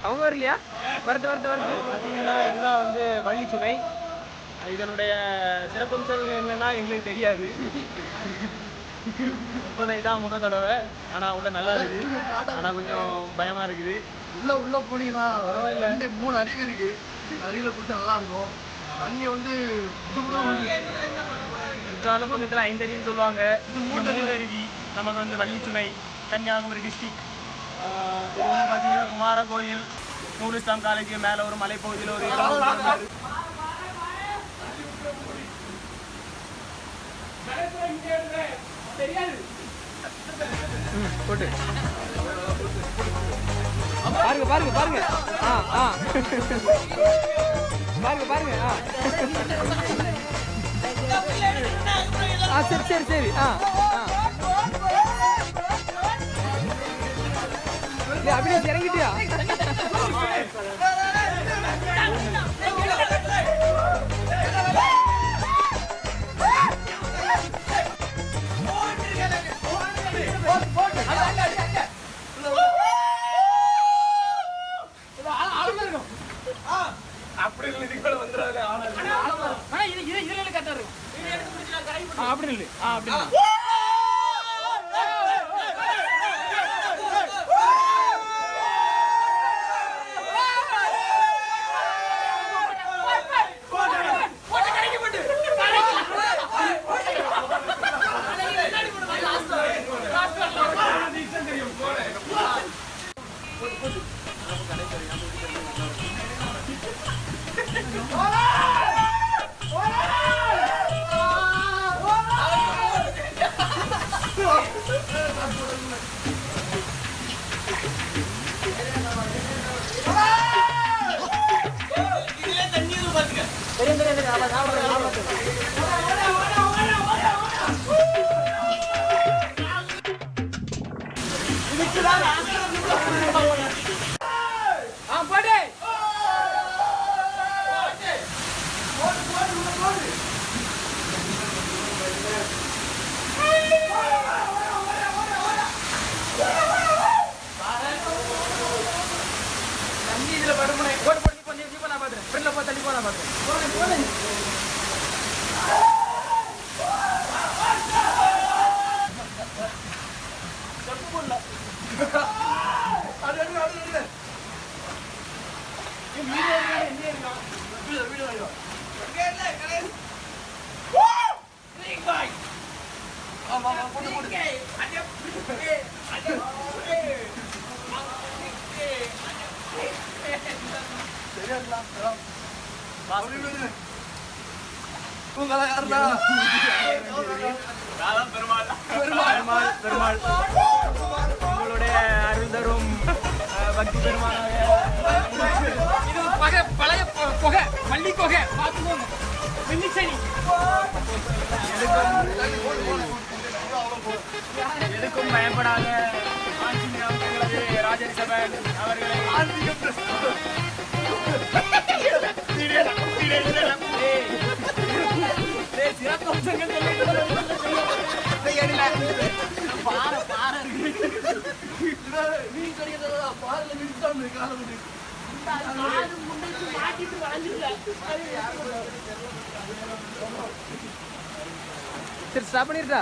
அவங்க வரலையா? வருது. பார்த்தீங்கன்னா இதுதான் வந்து வள்ளிச்சுனை. இதனுடைய சிறப்பம்சம் என்னன்னா எங்களுக்கு தெரியாது. இதான் முதல் தடவை. ஆனால் உள்ள நல்லா இருக்குது. ஆனால் கொஞ்சம் பயமாக இருக்குது. உள்ள போனீங்கன்னா பரவாயில்ல. 3 அருவி இருக்கு. அருவியில் குடிச்சா நல்லா இருக்கும். தண்ணி வந்து குற்றாலம் பக்கத்தில் 5 அருவின்னு சொல்லுவாங்க. இது 3 அருவி. நமக்கு வந்து வள்ளிச்சுனை, கன்னியாகுமரி டிஸ்ட்ரிக்ட். இது வந்து பார்த்தீங்கன்னா குமார கோயில், நூல் இஸ்லாம் காலேஜ் மேலே ஒரு மலைப்பகுதியில் ஒரு இடம். போட்டு பாருங்க பாருங்க பாருங்க. பாருங்க. சரி. அப்படியே இறங்கிட்டியா? அப்படி இதுக்கு மேல வந்துடாது. அப்படி இல்லை. உங்களுடைய அருள் தரும் பக்தி பெருமானாக இது பழைய புகை, மல்லி புகை பார்த்துக்கோங்க. வெள்ளிச்சனி எதுக்கும் பயப்படாத ராஜரிஷபன் அவர்களை சரி ஸ்டாப் பண்ணிருக்கா?